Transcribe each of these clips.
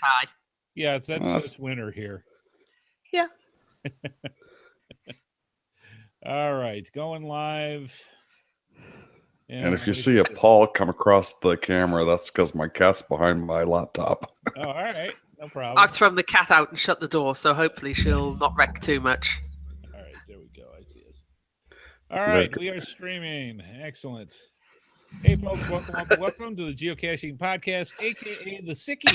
high. Yeah, that's winter here. Yeah. All right, going live. And if you see a Paul come across the camera, that's because my cat's behind my laptop. Oh, all right, no problem. I've thrown the cat out and shut the door, so hopefully she'll not wreck too much. All right, there we go. I see us. All right, we are streaming. Excellent. Hey, folks, welcome to the Geocaching Podcast, a.k.a. the Sickie.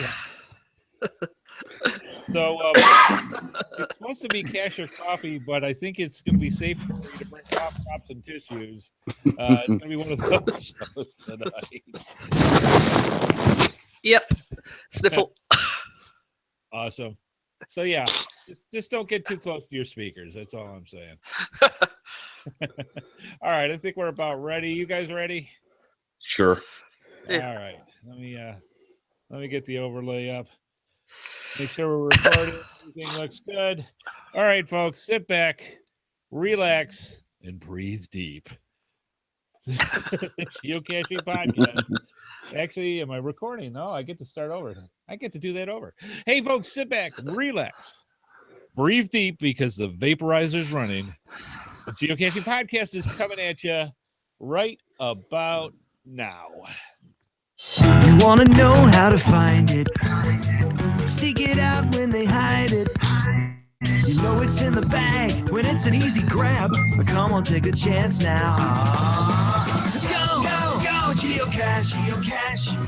So it's supposed to be cash or coffee, but I think it's going to be safer for you to bring cough drops and tissues. It's going to be one of those shows tonight. Yep. Sniffle. Awesome. So yeah, just don't get too close to your speakers. That's all I'm saying. All right, I think we're about ready. You guys ready? Sure. Yeah. All right. Let me get the overlay up. Make sure we're recording. Everything looks good. All right, folks, sit back, relax, and breathe deep. It's Geocaching Podcast. Actually, am I recording? No, I get to start over. I get to do that over. Hey, folks, sit back, relax, breathe deep because the vaporizer's running. The Geocaching Podcast is coming at you right about now. You want to know how to find it. Seek it out when they hide it. You know it's in the bag when it's an easy grab. But come on, take a chance now. So go, geocache.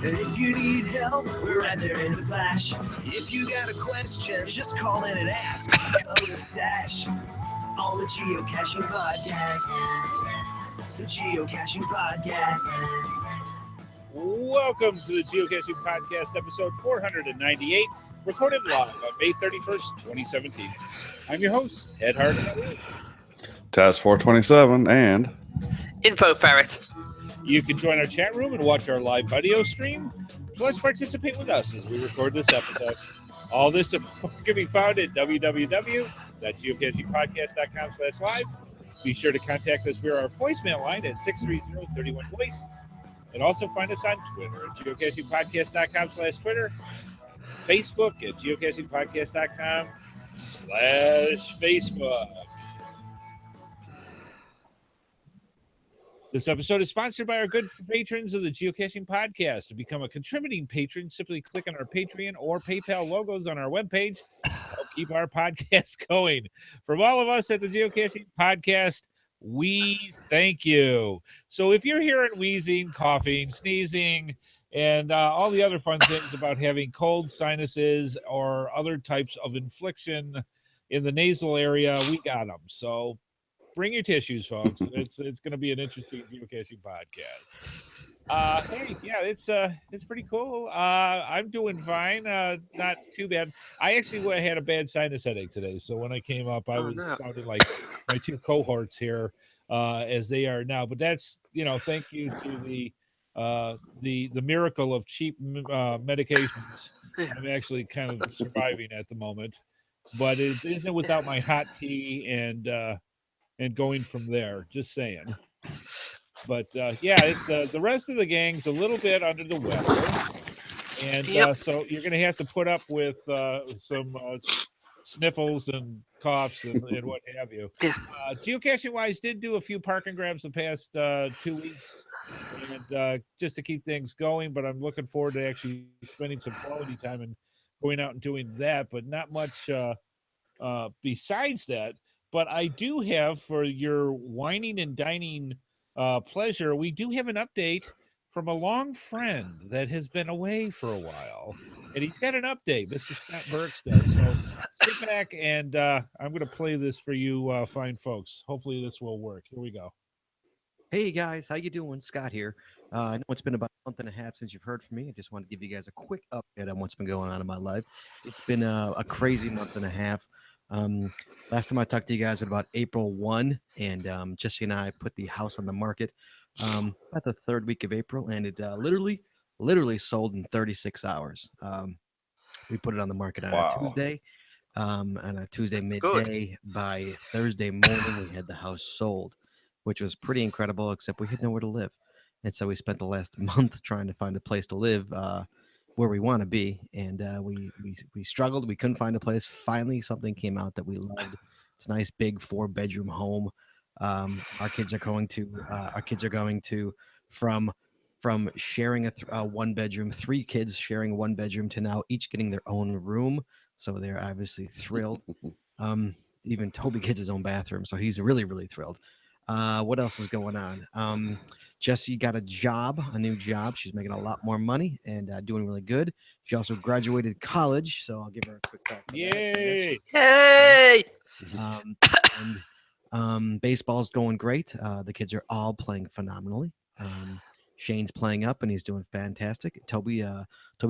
And if you need help, we're right there in the flash. If you got a question, just call in and ask. Go to Stash on the Geocaching Podcast. The Geocaching Podcast. Welcome to the Geocaching Podcast, episode 498, recorded live on May 31st, 2017. I'm your host, Headhardhat. Task 427 and Info Ferret. You can join our chat room and watch our live video stream, plus participate with us as we record this episode. All this can be found at www.geocachingpodcast.com/live. Be sure to contact us via our voicemail line at 630-31-VOICE. And also find us on Twitter at geocachingpodcast.com/Twitter, Facebook at geocachingpodcast.com/Facebook. This episode is sponsored by our good patrons of the Geocaching Podcast. To become a contributing patron, simply click on our Patreon or PayPal logos on our webpage. Help keep our podcast going. From all of us at the Geocaching Podcast, we thank you. So if you're hearing wheezing, coughing, sneezing, and all the other fun things about having cold sinuses or other types of infliction in the nasal area, we got them. So bring your tissues, folks. It's going to be an interesting geocaching podcast. Hey, yeah, it's pretty cool. I'm doing fine. Not too bad. I actually had a bad sinus headache today, so when I came up, I was sounding like my two cohorts here, as they are now. But that's, thank you to the miracle of cheap medications. I'm actually kind of surviving at the moment, but it isn't without my hot tea and going from there. Just saying. But yeah, it's the rest of the gang's a little bit under the weather, and so you're going to have to put up with some sniffles and coughs and what have you. Yeah. Geocaching wise, did do a few park and grabs the past 2 weeks, and just to keep things going. But I'm looking forward to actually spending some quality time and going out and doing that. But not much besides that. But I do have, for your whining and dining pleasure, we do have an update from a long friend that has been away for a while, and he's got an update. Mr. Scott Burks does. So sit back, and I'm going to play this for you fine folks. Hopefully this will work. Here we go. Hey guys, how you doing? Scott here. I know it's been about a month and a half since you've heard from me. I just want to give you guys a quick update on what's been going on in my life. It's been a crazy month and a half. Last time I talked to you guys was about April 1, and Jesse and I put the house on the market about the third week of April, and it literally sold in 36 hours. We put it on the market on a Tuesday, on a Tuesday midday. By Thursday morning, we had the house sold, which was pretty incredible, except we had nowhere to live. And so we spent the last month trying to find a place to live where we want to be, and we struggled. We couldn't find a place. Finally, something came out that we loved. It's a nice big 4-bedroom home. Our kids are going to from sharing a 1-bedroom, 3 kids sharing a 1-bedroom to now each getting their own room. So they're obviously thrilled. Even Toby gets his own bathroom, so he's really, really thrilled. What else is going on? Jessie got a new job. She's making a lot more money and doing really good. She also graduated college, so I'll give her a quick clap. Yay! Hey! Baseball's going great. The kids are all playing phenomenally. Shane's playing up and he's doing fantastic. Toby's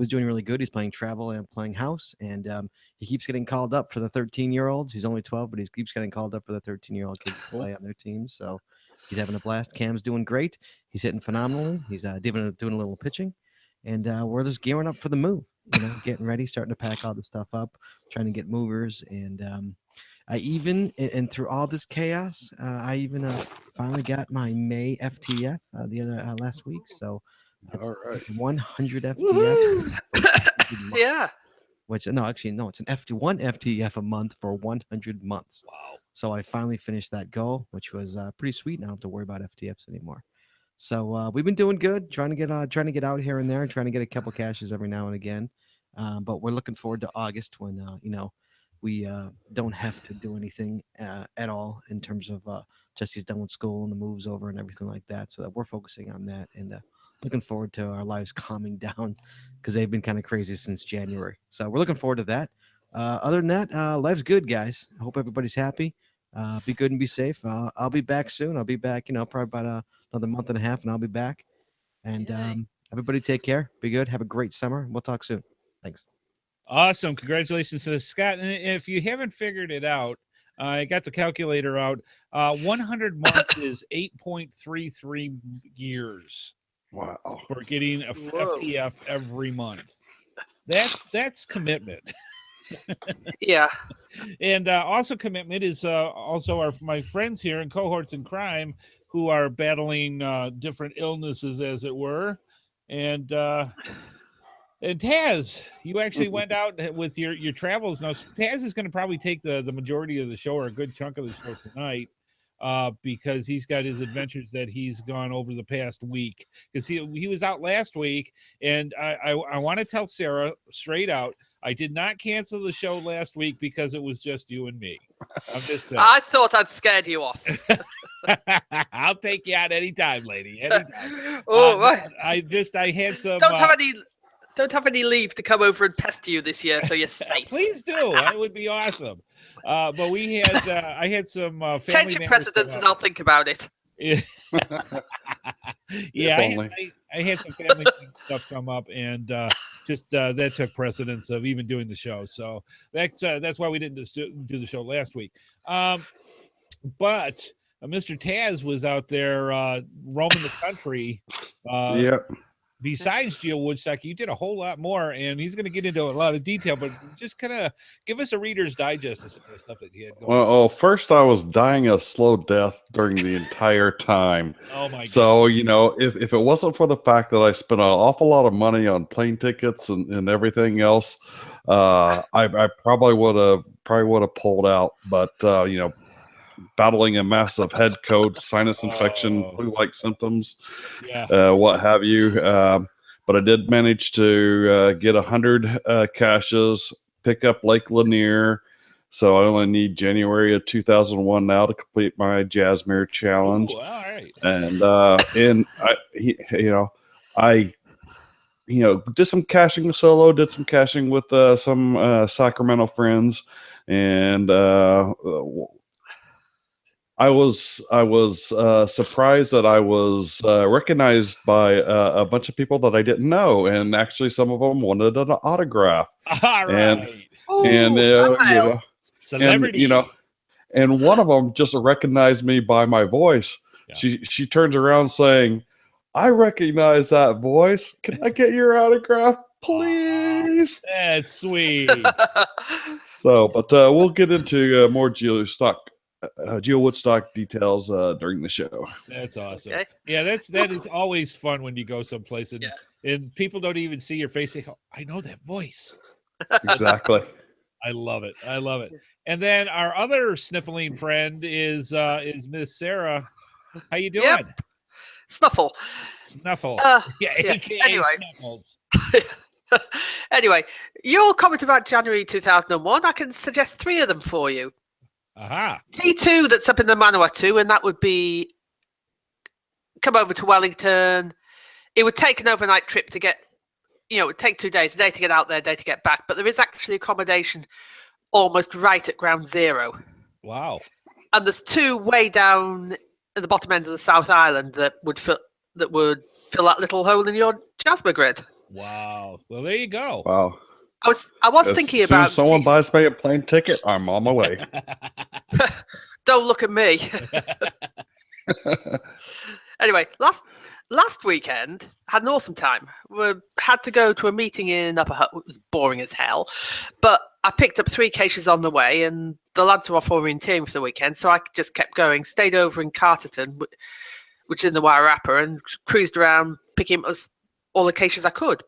doing really good. He's playing travel and playing house, and he keeps getting called up for the 13-year-olds. He's only 12, but he keeps getting called up for the 13-year-old kids to play on their team. So he's having a blast. Cam's doing great. He's hitting phenomenally. He's doing a little pitching, and we're just gearing up for the move. Getting ready, starting to pack all the stuff up, trying to get movers, and through all this chaos, I even finally got my May FTF last week. So that's All right. 100 FTFs. Yeah. It's an one FTF a month for 100 months. Wow. So I finally finished that goal, which was pretty sweet. Now I don't have to worry about FTFs anymore. So we've been doing good, trying to get out here and there, and trying to get a couple caches every now and again. But we're looking forward to August when we don't have to do anything at all in terms of Jesse's done with school and the moves over and everything like that. So that we're focusing on that and looking forward to our lives calming down because they've been kind of crazy since January. So we're looking forward to that. Other than that, life's good, guys. I hope everybody's happy. Be good and be safe. I'll be back soon. I'll be back, probably about another month and a half, and I'll be back. And everybody take care. Be good. Have a great summer. We'll talk soon. Thanks. Awesome. Congratulations to Scott. And if you haven't figured it out, I got the calculator out. 100 months is 8.33 years. Wow. For getting a FTF every month. That's commitment. Yeah. And also commitment is also my friends here and cohorts in crime who are battling different illnesses, as it were. And Taz, you actually went out with your travels. Now, Taz is going to probably take the majority of the show, or a good chunk of the show tonight, because he's got his adventures that he's gone over the past week. Because he was out last week, and I want to tell Sarah straight out, I did not cancel the show last week because it was just you and me. I'm just saying. I thought I'd scared you off. I'll take you out anytime, lady. Anytime. Right. I had some. Don't have any leave to come over and pester you this year, so you're safe. Please do. That would be awesome. But I had some family change your precedents, and I'll think about it. Yeah, I had some family stuff come up, and that took precedence of even doing the show. So that's why we didn't do the show last week. But Mr. Taz was out there roaming the country. Yep. Besides Geo Woodstock, you did a whole lot more, and he's going to get into a lot of detail, but just kind of give us a Reader's Digest of some of the stuff that he had going on. Well, first I was dying a slow death during the entire time. Oh, my God. So, if it wasn't for the fact that I spent an awful lot of money on plane tickets and everything else, I probably would have pulled out. But, battling a massive head cold, sinus infection, flu-like symptoms, what have you. But I did manage to get 100 caches, pick up Lake Lanier. So I only need January of 2001 now to complete my Jasmine challenge. Ooh, all right. And I did some caching solo, did some caching with some Sacramento friends, and I was surprised that I was recognized by a bunch of people that I didn't know, and actually some of them wanted an autograph. All right. Celebrity. And one of them just recognized me by my voice. Yeah. She turns around saying, "I recognize that voice. Can I get your autograph, please?" That's sweet. But we'll get into more Geo Woodstock details during the show. That's awesome. Okay. Yeah, that is always fun when you go someplace and And people don't even see your face. They go, I know that voice. Exactly. I love it. I love it. And then our other sniffling friend is Miss Sarah. How you doing? Yep. Snuffle. Snuffle. Yeah. AKA Anyway. Snuffles. Anyway, your comment about January 2001, I can suggest 3 of them for you. Aha. T2 that's up in the Manawatu, and that would be come over to Wellington. It would take an overnight trip to get, it would take 2 days, a day to get out there, a day to get back. But there is actually accommodation almost right at ground zero. Wow. And there's 2 way down at the bottom end of the South Island that would fill that little hole in your Jasper grid. Wow. Well, there you go. Wow. I was thinking As soon about as someone buys me a plane ticket, I'm on my way. Don't look at me. Anyway, last weekend had an awesome time. We had to go to a meeting in Upper Hutt. It was boring as hell, but I picked up 3 caches on the way, and the lads were off orienteering for the weekend, so I just kept going. Stayed over in Carterton, which is in the Wairarapa, and cruised around picking up all the caches I could.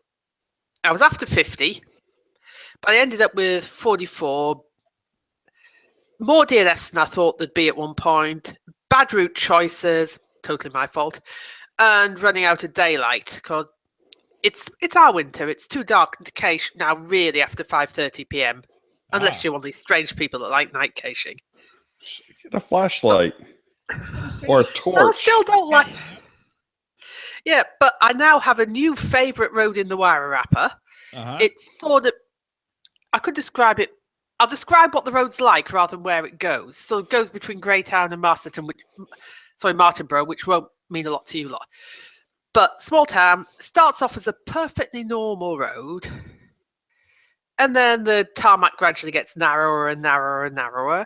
I was after 50, but I ended up with 44. More DNFs than I thought there'd be at one point. Bad route choices, totally my fault, and running out of daylight because it's our winter. It's too dark to cache now. Really, after 5:30 p.m. Unless you're one of these strange people that like night caching. Get a flashlight or a torch. I still don't like. Yeah, but I now have a new favourite road in the Wairarapa. It's sort of, I could describe it. I'll describe what the road's like rather than where it goes. So it goes between Greytown and Martinborough, which won't mean a lot to you lot. But small town, starts off as a perfectly normal road. And then the tarmac gradually gets narrower and narrower and narrower.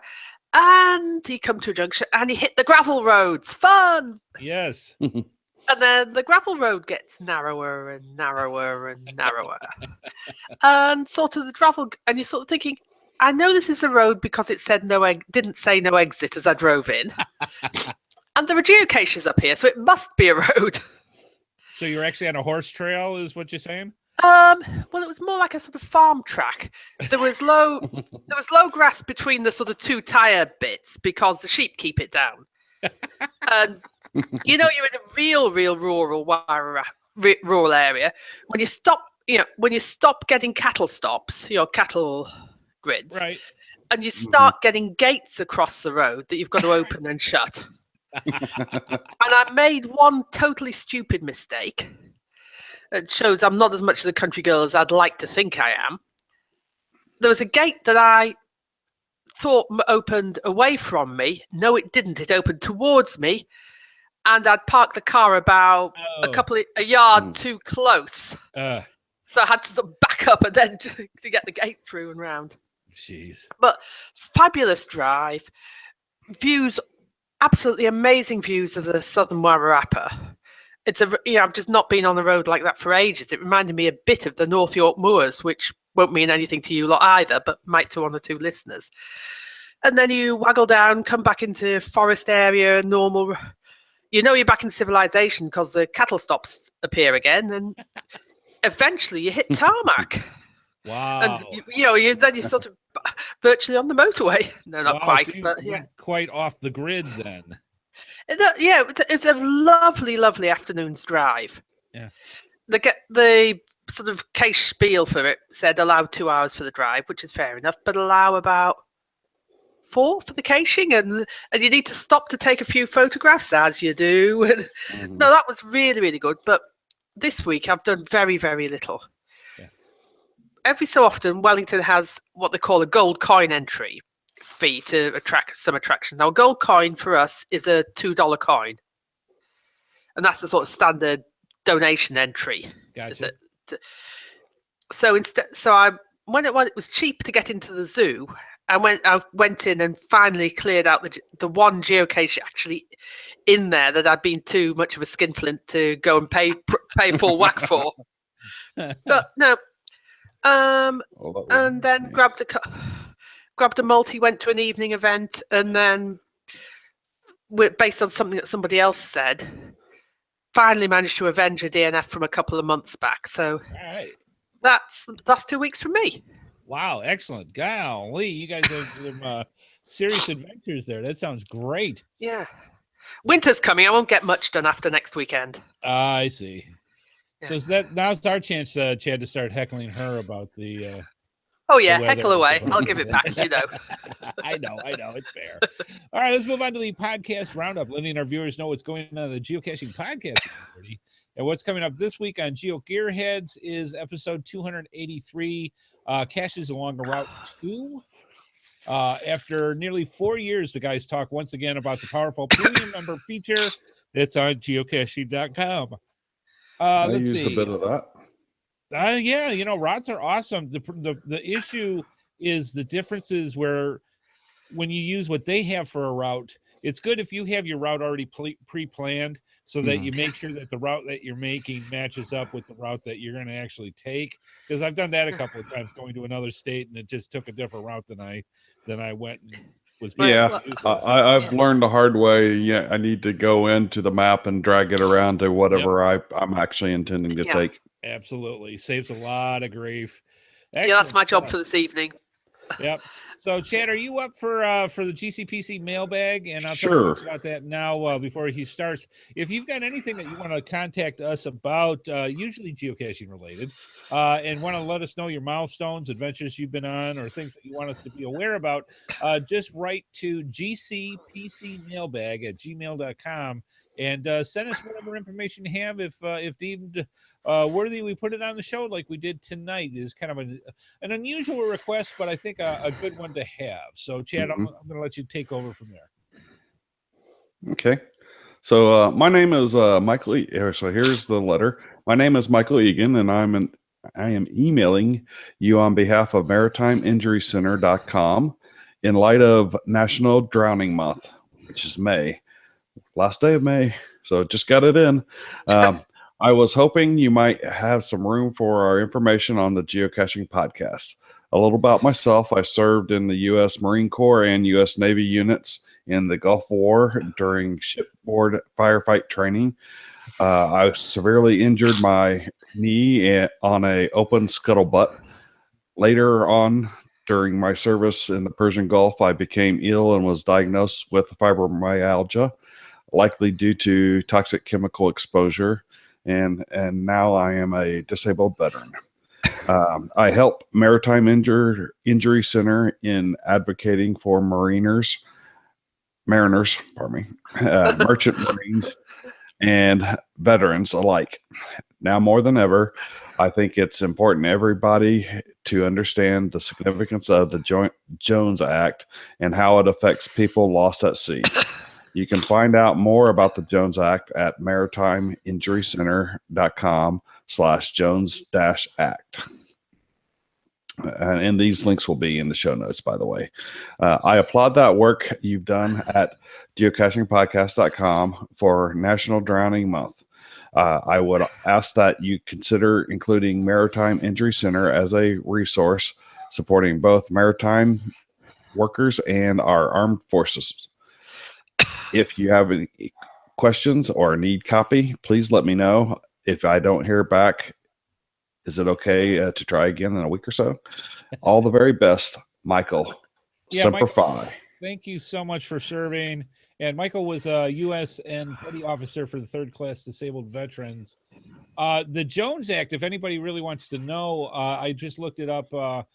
And you come to a junction and you hit the gravel roads. Fun! Yes. And then the gravel road gets narrower and narrower and narrower. And sort of the gravel, and you're sort of thinking, I know this is a road because it said didn't say no exit as I drove in. And there are geocaches up here, so it must be a road. So you're actually on a horse trail, is what you're saying? Well, it was more like a sort of farm track. There was low grass between the sort of 2 tire bits because the sheep keep it down. And you're in a real rural area. When you stop getting cattle stops, your cattle grids, right, and you start getting gates across the road that you've got to open and shut. And I made one totally stupid mistake. It shows I'm not as much of a country girl as I'd like to think I am. There was a gate that I thought opened away from me. No, it didn't. It opened towards me. And I'd parked the car about a yard too close. So I had to sort of back up and then to get the gate through and round. Jeez. But fabulous drive. Views, absolutely amazing views of the southern Wairarapa. I've just not been on the road like that for ages. It reminded me a bit of the North York Moors, which won't mean anything to you lot either, but might to 1 or 2 listeners. And then you waggle down, come back into forest area, normal. You're back in civilization because the cattle stops appear again, and eventually you hit tarmac. Wow. And you're sort of virtually on the motorway. No, not quite, so but went quite off the grid then. Yeah, it's a lovely, lovely afternoon's drive. Yeah. The sort of case spiel for it said allow 2 hours for the drive, which is fair enough, but allow about 4 for the caching, and you need to stop to take a few photographs as you do. No, that was really, really good. But this week I've done very, very little. Yeah. Every so often, Wellington has what they call a gold coin entry fee to attract some attraction. Now, a gold coin for us is a $2 coin, and that's the sort of standard donation entry. Gotcha. So when it was cheap to get into the zoo, I went in and finally cleared out the one geocache actually in there that I'd been too much of a skinflint to go and pay full whack for. But no, and then grabbed a multi, went to an evening event, and then based on something that somebody else said, finally managed to avenge a DNF from a couple of months back. So All right. that's 2 weeks from me. Wow, excellent. Golly, you guys have some serious adventures there. That sounds great. Yeah. Winter's coming. I won't get much done after next weekend. I see. Yeah. So is that now's our chance, Chad, to start heckling her about the Oh, yeah. the Heckle weather. away. I'll give it back. You know. I know, it's fair. All right, let's move on to the podcast roundup, letting our viewers know what's going on in the Geocaching Podcast community. And what's coming up this week on Geo Gearheads is episode 283, Caches Along Route 2. After nearly 4 years, the guys talk once again about the powerful premium member feature that's on geocaching.com. I Let's used see. a bit of that. Yeah, routes are awesome. The issue is the differences where when you use what they have for a route, it's good if you have your route already pre-planned so that you make sure that the route that you're making matches up with the route that you're going to actually take. Because I've done that a couple of times going to another state and it just took a different route than I went and was Yeah, I've learned the hard way. Yeah, I need to go into the map and drag it around to whatever I'm actually intending to take. Absolutely. Saves a lot of grief. Excellent. Yeah, that's my job for this evening. Yep. So, Chad, are you up for the GCPC mailbag? And I'll sure. talk about that now before he starts. If you've got anything that you want to contact us about, usually geocaching related, and want to let us know your milestones, adventures you've been on, or things that you want us to be aware about, just write to gcpcmailbag@gmail.com and send us whatever information you have. If deemed worthy, we put it on the show like we did tonight. Is kind of an unusual request, but I think a good one to have. So, Chad, I'm going to let you take over from there. Okay. So my name is Michael. So here's the letter. My name is Michael Egan, and I am emailing you on behalf of MaritimeInjuryCenter.com in light of National Drowning Month, which is May. Last day of May, so just got it in. I was hoping you might have some room for our information on the Geocaching Podcast. A little about myself. I served in the U.S. Marine Corps and U.S. Navy units in the Gulf War during shipboard firefight training. I severely injured my knee on a open scuttlebutt. Later on, during my service in the Persian Gulf, I became ill and was diagnosed with fibromyalgia, likely due to toxic chemical exposure, and now I am a disabled veteran. I help Maritime Injury Center in advocating for mariners, merchant marines, and veterans alike. Now more than ever, I think it's important everybody to understand the significance of the Jones Act and how it affects people lost at sea. You can find out more about the Jones Act at maritimeinjurycenter.com/Jones-Act. And these links will be in the show notes, by the way. I applaud that work you've done at geocachingpodcast.com for National Drowning Month. I would ask that you consider including Maritime Injury Center as a resource supporting both maritime workers and our armed forces. If you have any questions or need copy, please let me know. If I don't hear back, is it okay to try again in a week or so? All the very best, Michael. Semper Fi. Thank you so much for serving. And Michael was a U.S. and Petty Officer for the 3rd Class Disabled Veterans. The Jones Act, if anybody really wants to know, I just looked it up on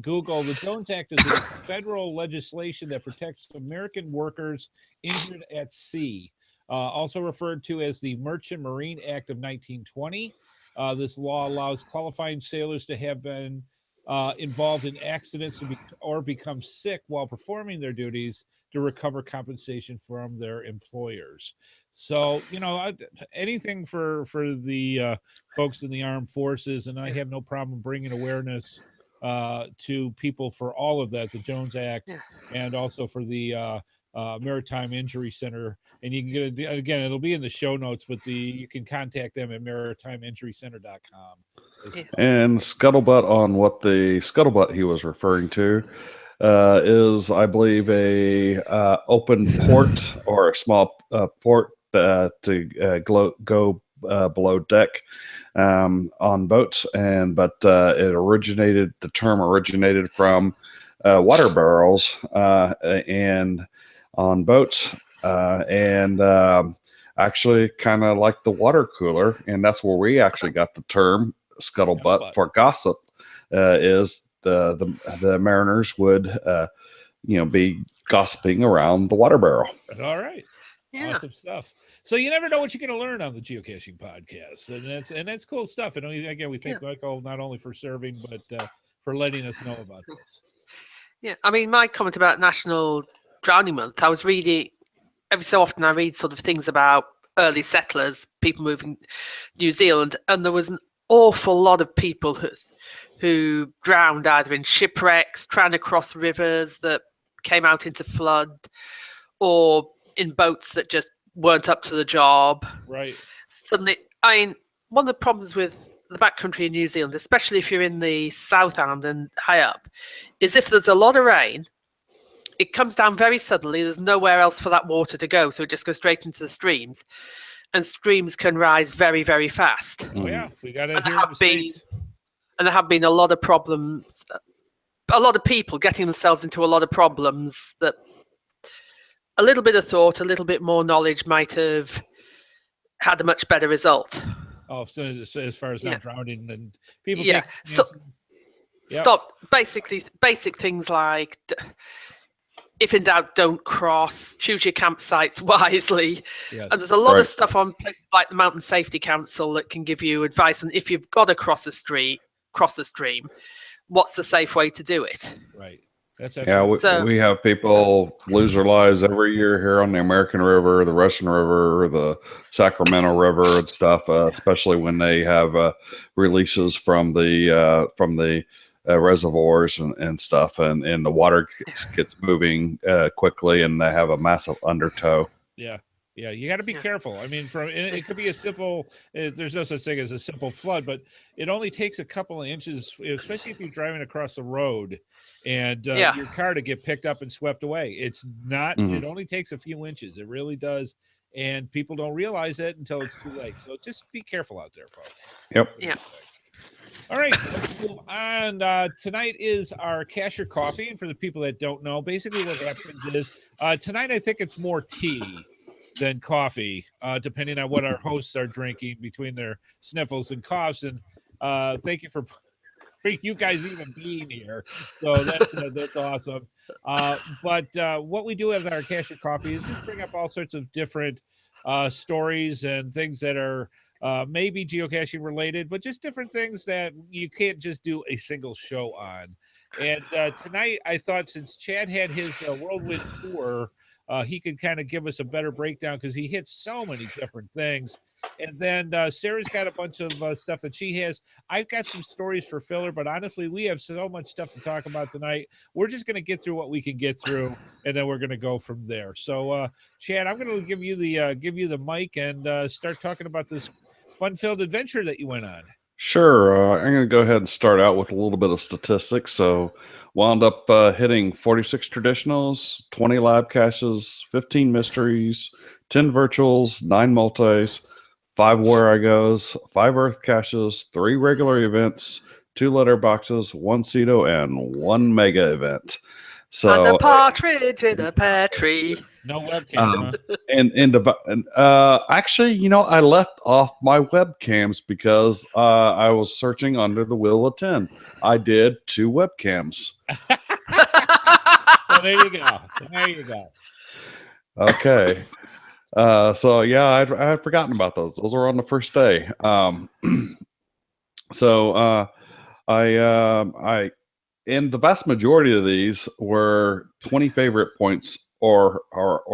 Google. The Jones Act is a federal legislation that protects American workers injured at sea, also referred to as the Merchant Marine Act of 1920. This law allows qualifying sailors to have been involved in accidents or become sick while performing their duties to recover compensation from their employers. So, anything for the folks in the armed forces, and I have no problem bringing awareness to people for all of that, the Jones Act, and also for the Maritime Injury Center. And you can get it again, it'll be in the show notes, but you can contact them at maritimeinjurycenter.com. And scuttlebutt, on what the scuttlebutt he was referring to is, I believe, a open port or a small port to go below deck on boats, but the term originated from water barrels and on boats, and actually kind of like the water cooler, and that's where we actually got the term scuttlebutt for gossip. Is the mariners would be gossiping around the water barrel. All right. Yeah. Awesome stuff. So you never know what you're going to learn on the Geocaching Podcast, and that's cool stuff. And again, we thank Michael not only for serving, but for letting us know about this. Yeah, I mean, my comment about National Drowning Month, I was reading, every so often I read sort of things about early settlers, people moving New Zealand, and there was an awful lot of people who drowned either in shipwrecks, trying to cross rivers that came out into flood, or in boats that just weren't up to the job. Right. Suddenly, I mean, one of the problems with the backcountry in New Zealand, especially if you're in the South Island and high up, is if there's a lot of rain, it comes down very suddenly. There's nowhere else for that water to go, so it just goes straight into the streams, and streams can rise very, very fast. Oh yeah, we got it here. And there have been a lot of problems, a lot of people getting themselves into a lot of problems that a little bit of thought, a little bit more knowledge might have had a much better result. Oh, so as far as not drowning and people. Yeah. Stop. Basic things like, if in doubt, don't cross. Choose your campsites wisely. Yes. And there's a lot of stuff on places like the Mountain Safety Council that can give you advice. And if you've got to cross a stream, what's the safe way to do it? Right. That's we have people lose their lives every year here on the American River, the Russian River, the Sacramento River, and stuff. Especially when they have releases from the reservoirs and stuff, and the water gets moving quickly, and they have a massive undertow. Yeah, you got to be careful. I mean, it could be a simple. There's no such thing as a simple flood, but it only takes a couple of inches, especially if you're driving across the road, and your car to get picked up and swept away. It's not. It only takes a few inches. It really does, and people don't realize it until it's too late. So just be careful out there, folks. Yep. Yeah. All right, let's move on. Tonight is our Cacher Coffee, and for the people that don't know, basically what happens is tonight I think it's more tea than coffee, depending on what our hosts are drinking between their sniffles and coughs. And thank you for you guys even being here. So that's awesome. But what we do with our Cacher Coffee is just bring up all sorts of different stories and things that are maybe geocaching related, but just different things that you can't just do a single show on. And tonight, I thought since Chad had his whirlwind tour, he could kind of give us a better breakdown because he hit so many different things. And then Sarah's got a bunch of stuff that she has. I've got some stories for filler, but honestly, we have so much stuff to talk about tonight. We're just going to get through what we can get through, and then we're going to go from there. So, Chad, I'm going to give you the mic and start talking about this fun-filled adventure that you went on. Sure. I'm going to go ahead and start out with a little bit of statistics. So, wound up hitting 46 traditionals, 20 lab caches, 15 mysteries, 10 virtuals, 9 multis, 5 where I goes, 5 earth caches, 3 regular events, 2 letter boxes, 1 pseudo, and 1 mega event. So, and a partridge in a pear tree. No webcam. And actually, I left off my webcams because I was searching under the wheel of 10. I did 2 webcams. So there you go. There you go. Okay. So yeah, I had forgotten about those. Those were on the first day. So I and the vast majority of these were 20 favorite points or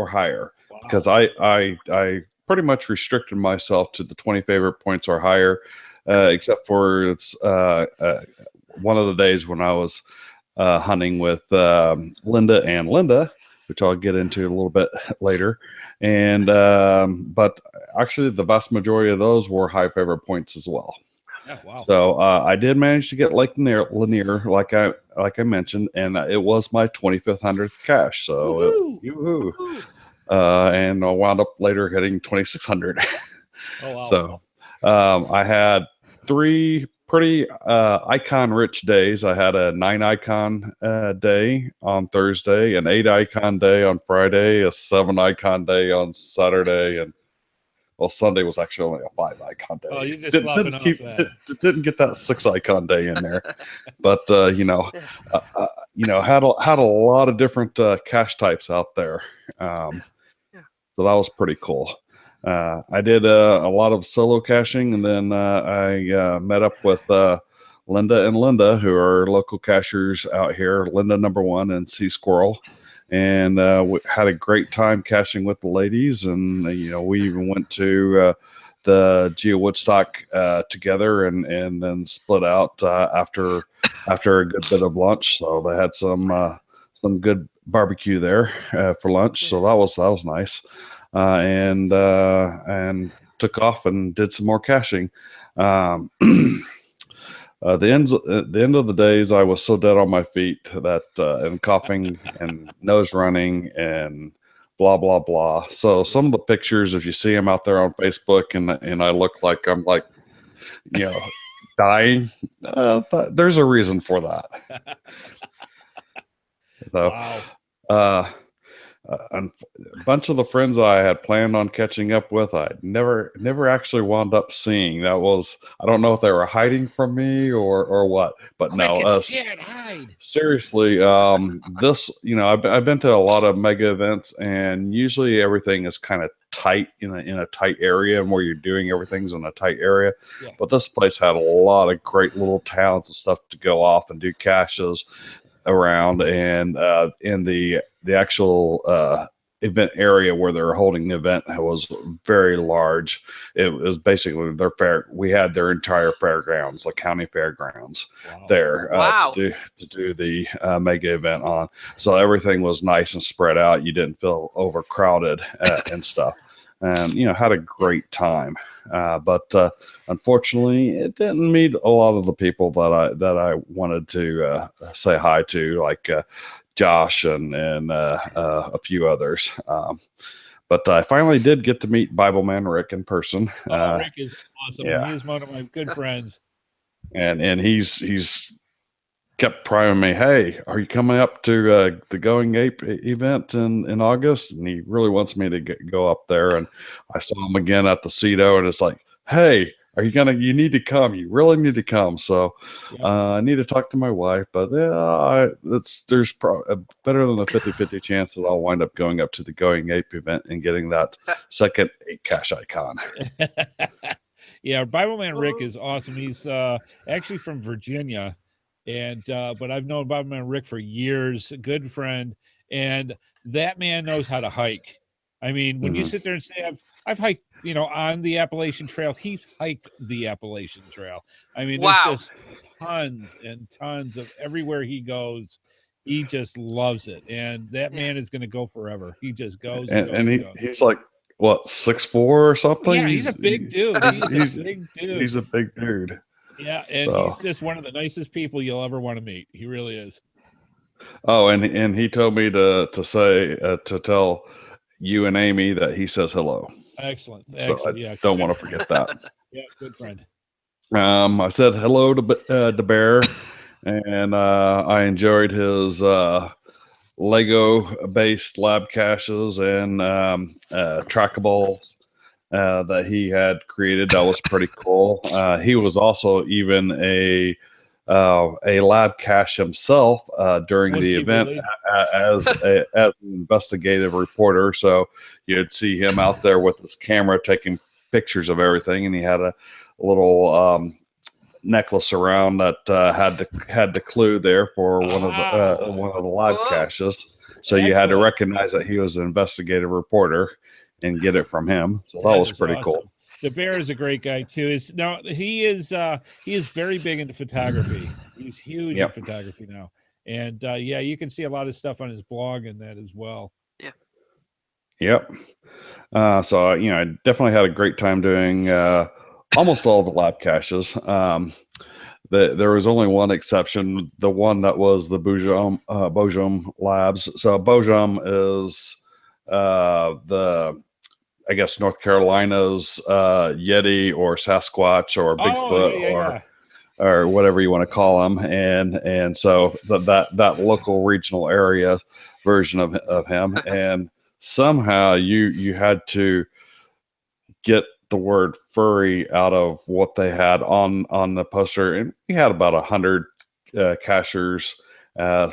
higher. Wow. Because I pretty much restricted myself to the 20 favorite points or higher, except for it's one of the days when I was hunting with Linda, which I'll get into a little bit later. And but actually the vast majority of those were high favorite points as well. Yeah, wow. So I did manage to get Lake Lanier, like I mentioned, and it was my 25th 100th cache. So and I wound up later hitting 2600. Oh, wow. So I had 3 pretty icon rich days. I had a 9 icon day on Thursday, an 8 icon day on Friday, a 7 icon day on Saturday, and Sunday was actually only a 5 icon day. Oh, you're just slopping off that. Didn't get that 6 icon day in there, but had a lot of different cache types out there. So that was pretty cool. I did a lot of solo caching, and then I met up with Linda, who are local cachers out here. Linda #1 and Sea Squirrel. And we had a great time caching with the ladies, and we even went to the Geo Woodstock together, and then split out after a good bit of lunch. So they had some good barbecue there for lunch. So that was nice, and took off and did some more caching. The end of the days, I was so dead on my feet that and coughing and nose running and blah blah blah. So some of the pictures, if you see them out there on Facebook, and I look like I'm dying, but there's a reason for that. So, Wow. a bunch of the friends I had planned on catching up with, I never actually wound up seeing. That was, I don't know if they were hiding from me or what, but Hide. Seriously, this, I've been to a lot of mega events, and usually everything is kind of tight in a tight area, and where you're doing everything's in a tight area. Yeah. But this place had a lot of great little towns and stuff to go off and do caches around, and in the actual event area where they were holding the event was very large. It was basically their fair. We had their entire fairgrounds, the county fairgrounds, there to do the mega event on. So everything was nice and spread out. You didn't feel overcrowded and stuff. And had a great time, but unfortunately, it didn't meet a lot of the people that I wanted to say hi to, like Josh and a few others. But I finally did get to meet Bible Man Rick in person. Rick is awesome. Yeah. He is one of my good friends. And he's kept prying me, hey, are you coming up to the Going Ape event in August? And he really wants me to go up there. And I saw him again at the CETO, and it's like, hey, you need to come. You really need to come. So I need to talk to my wife, but there's better than a 50-50 chance that I'll wind up going up to the Going Ape event and getting that second 8 cache icon. Yeah, Bible Man Rick is awesome. He's actually from Virginia. And but I've known Bible Man Rick for years, a good friend, and that man knows how to hike. I mean, when you sit there and say, I've hiked, on the Appalachian Trail, he's hiked the Appalachian Trail. I mean, there's just tons and tons of everywhere he goes. He just loves it, and that man is going to go forever. He just goes. He's like, what, 6'4" or something? Yeah, he's a big dude. He's a big dude. He's a big dude. Yeah, and he's just one of the nicest people you'll ever want to meet. He really is. Oh, and he told me to say to tell you and Amy that he says hello. Excellent. So I don't want to forget that. Yeah, good friend. I said hello to Bear, and I enjoyed his Lego-based lab caches and trackables that he had created. That was pretty cool. He was also even a lab cache himself during the event as an investigative reporter. So you'd see him out there with his camera taking pictures of everything, and he had a little necklace around that had the clue there for one of the lab caches. So you had to recognize that he was an investigative reporter and get it from him. So that was pretty cool. The Bear is a great guy too. He is very big into photography. He's huge in photography now. And you can see a lot of stuff on his blog and that as well. Yeah. Yep. So I definitely had a great time doing almost all the lab caches. There was only one exception, the one that was the Bojum Labs. So Bojum is the I guess North Carolina's Yeti or Sasquatch or Bigfoot or whatever you want to call them, and so that local regional area version of him, and somehow you had to get the word furry out of what they had on the poster, and we had about 100 cachers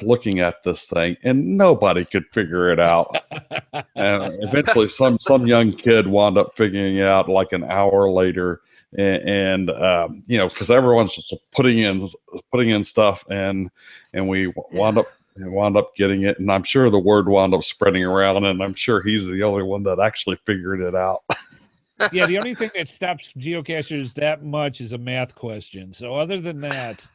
looking at this thing, and nobody could figure it out. And eventually some young kid wound up figuring it out like an hour later, and you know, because everyone's just putting in stuff, and we wound up getting it, and I'm sure the word wound up spreading around, and I'm sure he's the only one that actually figured it out. Yeah, the only thing that stops geocachers that much is a math question. So other than that,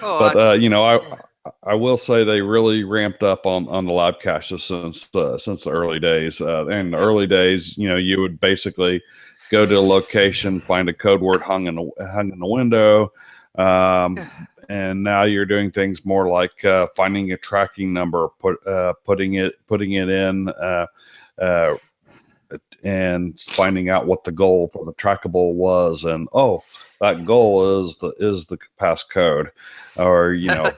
but you know, I will say they really ramped up on the lab caches since the early days. In the early days, you know, you would basically go to a location, find a code word hung in the window, and now you're doing things more like finding a tracking number, putting it in. And finding out what the goal for the trackable was, and that goal is the passcode, or you know,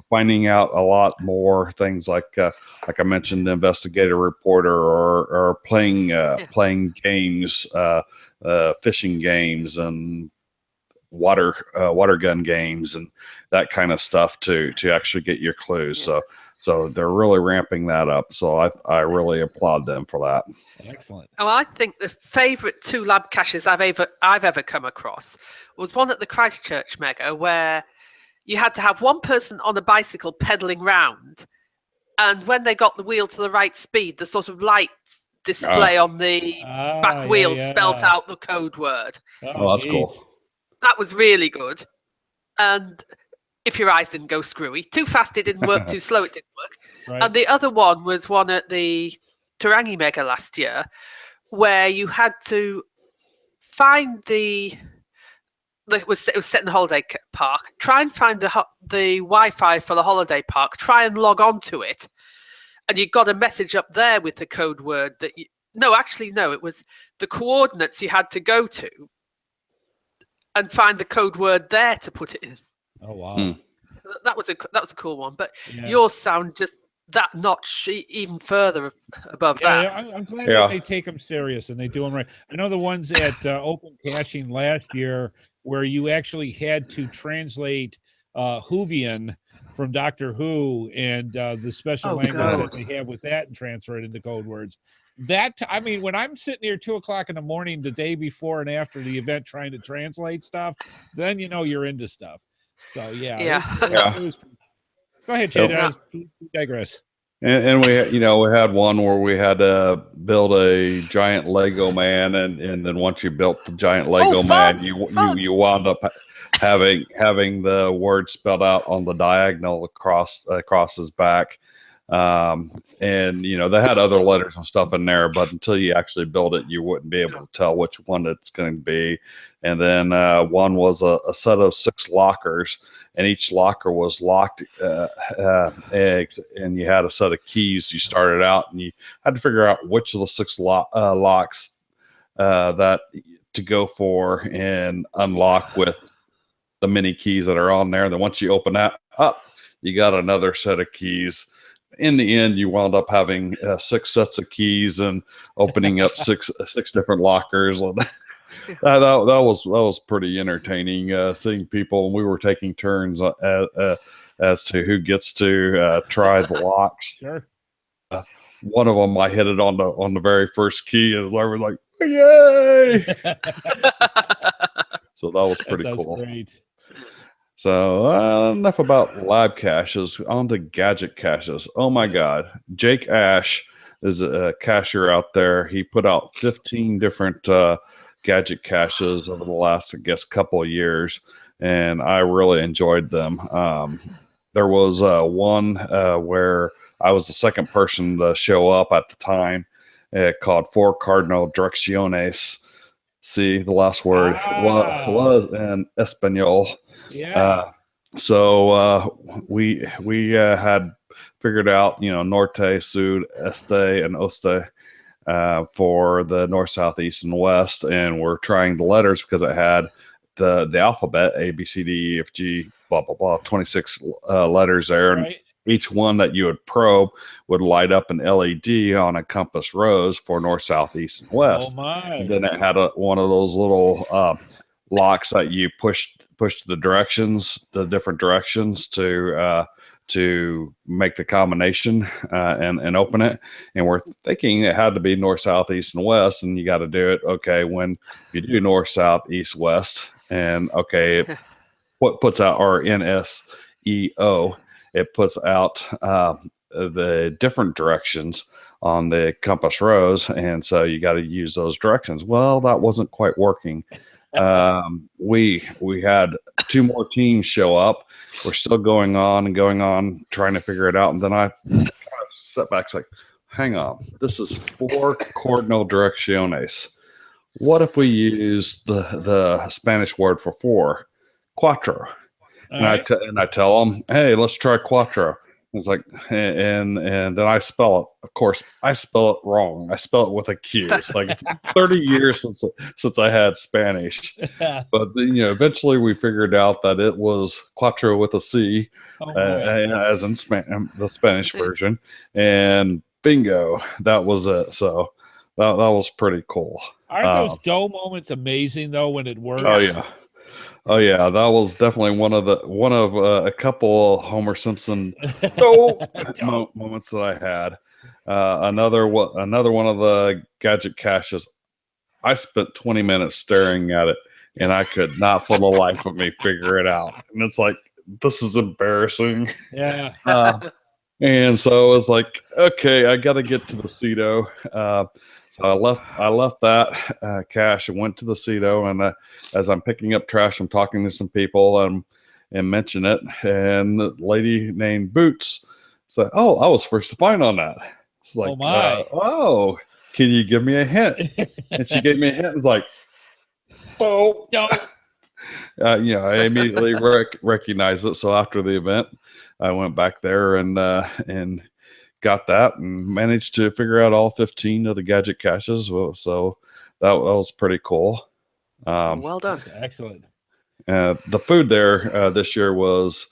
finding out a lot more things like I mentioned, the investigative reporter, or playing games, fishing games, and water gun games, and that kind of stuff to actually get your clues. So they're really ramping that up. So I really applaud them for that. Excellent. Oh, I think the favourite 2 lab caches I've ever come across was one at the Christchurch Mega, where you had to have one person on a bicycle pedalling round, and when they got the wheel to the right speed, the sort of lights display on the back wheel spelt out the code word. Oh, that's cool. That was really good. And if your eyes didn't go screwy, too fast it didn't work, too slow it didn't work. Right. And the other one was one at the Tarangi Mega last year, where you had to find it was set in the holiday park, try and find the Wi-Fi for the holiday park, try and log on to it, and you got a message up there with the code word that it was the coordinates you had to go to and find the code word there to put it in. Oh wow, that was a cool one. But yours sound just that notch even further above that. I'm glad that they take them serious and they do them right. I know the ones at Open Caching last year, where you actually had to translate Whovian from Doctor Who and the special language that they have with that, and transfer it into code words. I mean, when I'm sitting here 2:00 in the morning, the day before and after the event, trying to translate stuff, then you know you're into stuff. So it was, go ahead, Chad. Digress. And we had one where we had to build a giant Lego man, and then once you built the giant Lego man, you wound up having the word spelled out on the diagonal across his back. And you know, they had other letters and stuff in there, but until you actually build it, you wouldn't be able to tell which one it's going to be. And then one was a set of 6 lockers, and each locker was locked eggs, and you had a set of keys. You started out, and you had to figure out which of the 6 locks that to go for and unlock with the mini keys that are on there. Then once you open that up, you got another set of keys. In the end, you wound up having 6 sets of keys and opening up six different lockers. That was pretty entertaining, seeing people. And we were taking turns as to who gets to try the locks. Sure. One of them, I hit it on the very first key, and I was like, "Yay!" So that was pretty cool. Great. So enough about lab caches. On to gadget caches. Oh my God, Jake Ash is a cacher out there. He put out 15 different gadget caches over the last, I guess, couple of years, and I really enjoyed them. There was one where I was the second person to show up at the time, called 4 Cardinal Direcciones. See, the last word was in Espanol. Yeah. So we had figured out, norte, sud, este, and oeste for the north, south, east, and west, and we're trying the letters because it had the alphabet A, B, C, D, E, F, G, blah blah blah, 26 letters there, and each one that you would probe would light up an LED on a compass rose for north, south, east, and west. Oh my! And then it had one of those little locks that you push the different directions to make the combination and open it. And we're thinking it had to be north, south, east, and west, and you got to do it. Okay, when you do north, south, east, west, and what puts out our NSEO, it puts out the different directions on the compass rose, and so you got to use those directions. Well, that wasn't quite working. We had 2 more teams show up. We're still going on, trying to figure it out. And then I kind of sat back, it's like, hang on, this is 4 cardinal direcciones. What if we use the Spanish word for 4, cuatro? And I tell them, hey, let's try cuatro. It's like, and then I spell it. Of course, I spell it wrong. I spell it with a Q. It's like it's 30 years since I had Spanish. But eventually we figured out that it was cuatro with a C, as in the Spanish version. And bingo, that was it. So that was pretty cool. Aren't those dough moments amazing though when it works? Oh yeah, that was definitely one of a couple Homer Simpson moments that I had. Another one of the gadget caches. I spent 20 minutes staring at it, and I could not, for the life of me, figure it out. And it's like, this is embarrassing. Yeah. And so it's like, okay, I got to get to the Cedo. So I left that cache and went to the Cedo, and as I'm picking up trash, I'm talking to some people and mention it, and the lady named Boots said, "Oh, I was first to find on that." It's like, "Oh, can you give me a hint?" And she gave me a hint. It's like, "Oh, no." I immediately recognized it. So after the event, I went back there and got that and managed to figure out all 15 of the gadget caches. So that was pretty cool. Well done. That's excellent. The food there this year was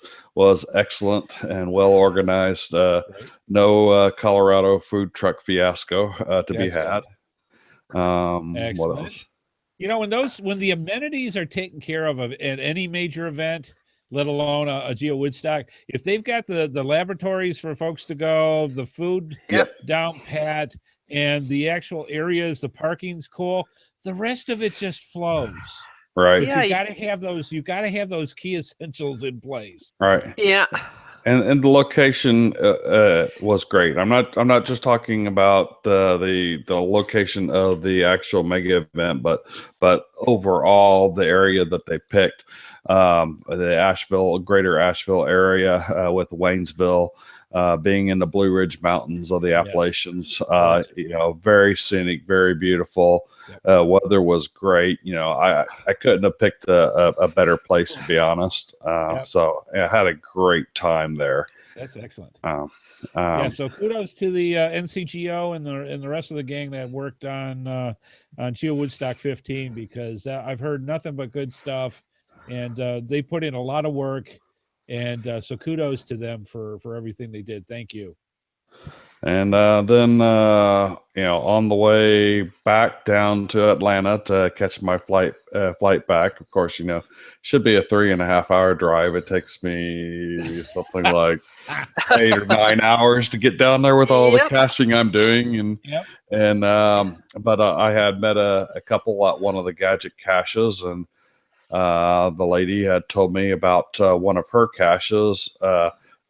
excellent and well organized. No Colorado food truck fiasco to be had. Excellent. What else? When the amenities are taken care of at any major event, let alone a Geo Woodstock, if they've got the laboratories for folks to go, the food down pat, and the actual areas, the parking's cool, the rest of it just flows. Right. But you gotta have those key essentials in place. Right. Yeah. And the location was great. I'm not just talking about the location of the actual mega event, but overall the area that they picked, the greater Asheville area with Waynesville, being in the Blue Ridge Mountains of the Appalachians, very scenic, very beautiful. Weather was great. I couldn't have picked a better place, to be honest. So I had a great time there. That's excellent. So kudos to the NCGO and the rest of the gang that worked on Geo Woodstock 15, because I've heard nothing but good stuff, and they put in a lot of work. And so kudos to them for everything they did. Thank you. And then, on the way back down to Atlanta to catch my flight back, of course, should be a 3.5 hour drive. It takes me something like 8 or 9 hours to get down there with all the caching I'm doing. But I had met a couple at one of the gadget caches, and the lady had told me about one of her caches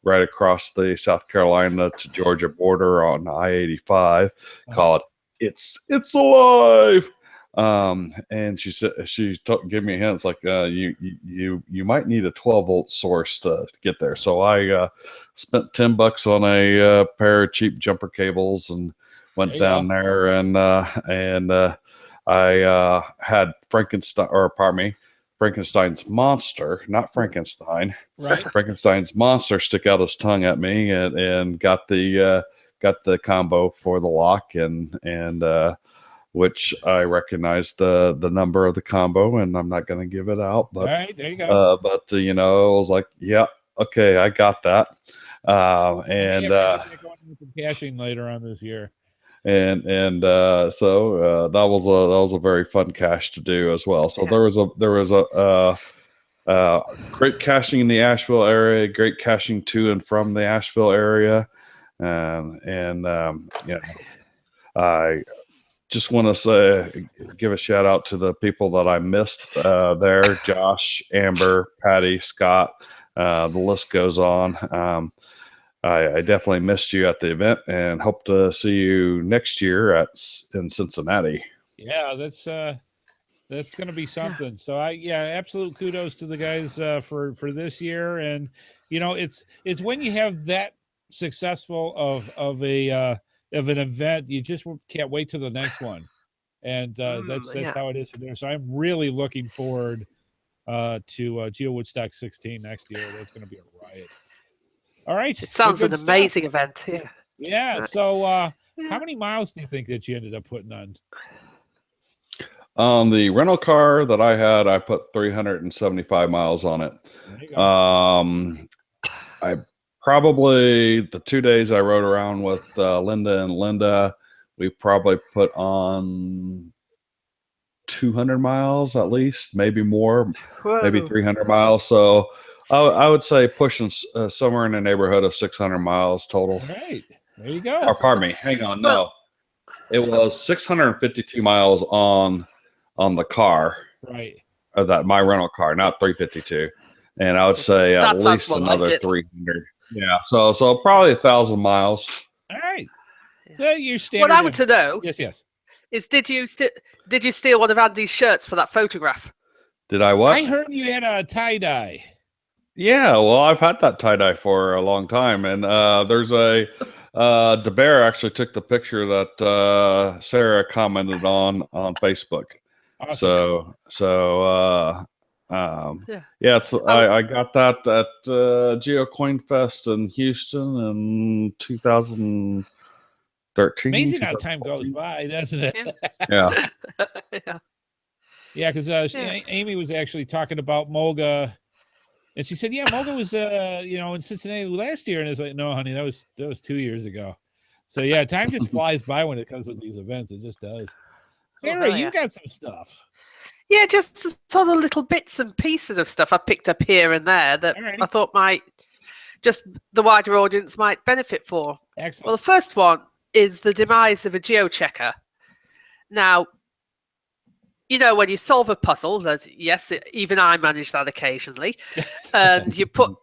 right across the South Carolina to Georgia border on I-85 called "It's Alive." And she said gave me a hint. It's like you might need a 12-volt source to get there. So I spent $10 on a pair of cheap jumper cables and went down there, and I had Frankenstein's monster, not Frankenstein. Right. Frankenstein's monster stick out his tongue at me and got the combo for the lock and which I recognized the number of the combo, and I'm not going to give it out. But all right, there you go. but I was like, yeah, okay, I got that. And going into caching later on this year. So that was a very fun cache to do as well. So there was a great caching in the Asheville area, great caching to and from the Asheville area, I just want to give a shout out to the people that I missed there: Josh, Amber, Patty, Scott. The list goes on. I definitely missed you at the event, and hope to see you next year in Cincinnati. Yeah, that's going to be something. So absolute kudos to the guys for this year. And it's when you have that successful of an event, you just can't wait till the next one. And that's how it is there. So I'm really looking forward to Geo Woodstock 16 next year. That's going to be a riot. All right. It sounds an amazing stuff. event. Yeah. Yeah. So how many miles do you think that you ended up putting on? On the rental car that I had, I put 375 miles on it. There you go. I probably, the 2 days I rode around with Linda, we probably put on 200 miles at least, maybe more, maybe 300 miles. So I would say pushing somewhere in the neighborhood of 600 miles total. All right. There you go. Or pardon me. Hang on. No, it was 652 miles on the car. Right. That my rental car, not 352. And I would say at least another 300. Yeah. So probably 1,000 miles. All right. So you're standard. What I want to know yes. is did you steal one of Andy's shirts for that photograph? Did I what? I heard you had a tie-dye. Yeah, well, I've had that tie-dye for a long time. And there's a DeBear actually took the picture that Sarah commented on Facebook. Awesome. So I got that at GeoCoin Fest in Houston in 2013. Amazing how time goes by, doesn't it? Yeah. Yeah, because Amy was actually talking about Moga, and she said, "Yeah, Moga was in Cincinnati last year," and it's like, "No, honey, that was 2 years ago." So yeah, time just flies by when it comes with these events. It just does. Sarah, you got some stuff. Yeah, just sort of little bits and pieces of stuff I picked up here and there that I thought just the wider audience might benefit for. Excellent. Well, the first one is the demise of a geochecker. Now, when you solve a puzzle, even I manage that occasionally, and you put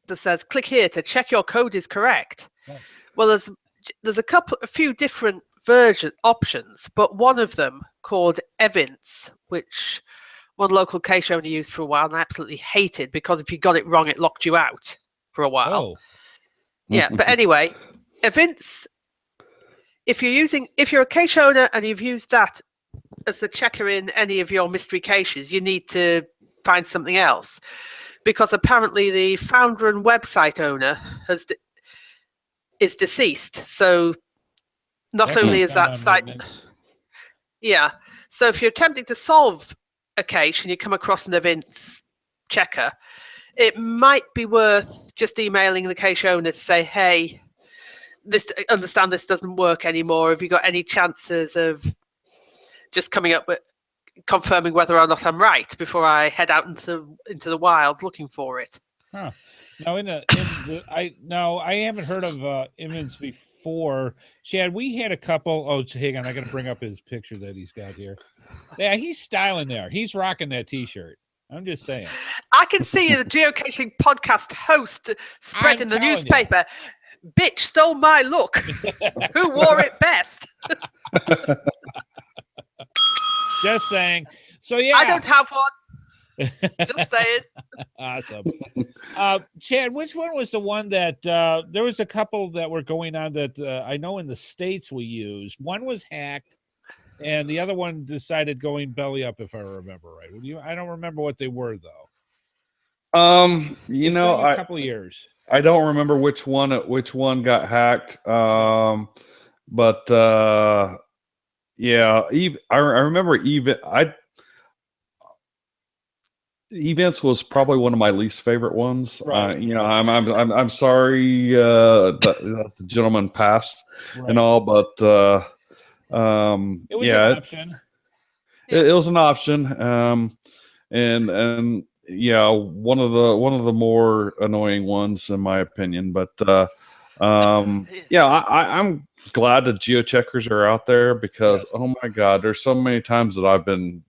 that says click here to check your code is correct. Right. Well, there's a few different options, but one of them called Evince, which one local cache owner used for a while and I absolutely hated because if you got it wrong, it locked you out for a while. Oh. Yeah, but anyway, Evince, if you're a cache owner and you've used that as the checker in any of your mystery caches, you need to find something else because apparently the founder and website owner is deceased. So not only is that site, so if you're attempting to solve a cache and you come across an Evince checker, it might be worth just emailing the cache owner to say, hey, understand this doesn't work anymore. Have you got any chances of just coming up with confirming whether or not I'm right before I head out into the wilds looking for it? Huh. Now, I haven't heard of Evince before. Chad, we had a couple. Oh, hang on, I got to bring up his picture that he's got here. Yeah, he's styling there. He's rocking that T-shirt. I'm just saying. I can see the Geocaching Podcast host spread in the newspaper. Bitch stole my look. Who wore it best? Just saying. So yeah, I don't have one. Just saying. Awesome. Chad, which one was the one that there was a couple that were going on that I know in the States we used. One was hacked and the other one decided going belly up, if I remember right. I don't remember what they were though. You It's know, been a couple of years. I don't remember which one got hacked. But yeah, I remember Events was probably one of my least favorite ones. Right. You know, I'm sorry that the gentleman passed Right. and all, but it was an option. It was an option. And yeah, one of the more annoying ones in my opinion. But yeah, I'm glad that geocheckers are out there because oh my God, there's so many times that I've been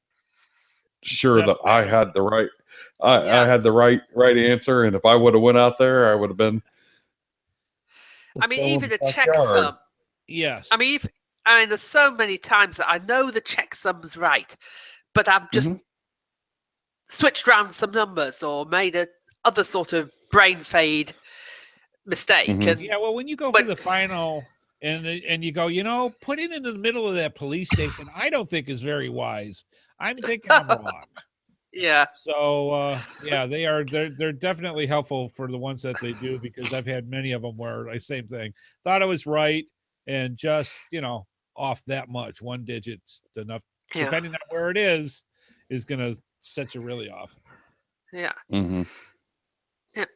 sure that I had the right I had the right answer, and if I would have went out there, I would have been. I mean, even a checksum. Yes. I mean, there's so many times that I know the checksum's right, but I've just switched around some numbers or made a other sort of brain fade mistake. And yeah, well, when you go for the final and you go, put it in the middle of that police station, I don't think is very wise. I'm thinking I'm wrong. Yeah. So yeah, they're definitely helpful for the ones that they do, because I've had many of them where same thing. Thought I was right and just, off that much. One digit's enough, depending on where it is gonna set you really off. Yeah. Yeah.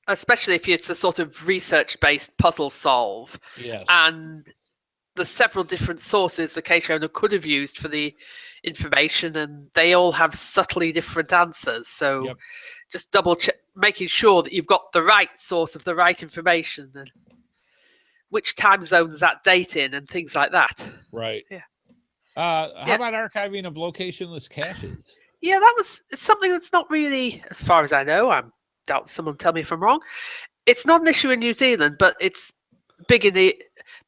Especially if it's a sort of research-based puzzle solve. Yes. And there's several different sources the cache owner could have used for the information, and they all have subtly different answers. So just double check, making sure that you've got the right source of the right information and which time zone is that date in and things like that. Right. Yeah. How about archiving of locationless caches? Yeah, it's something that's not really, as far as I know, I doubt someone tell me if I'm wrong. It's not an issue in New Zealand, but it's big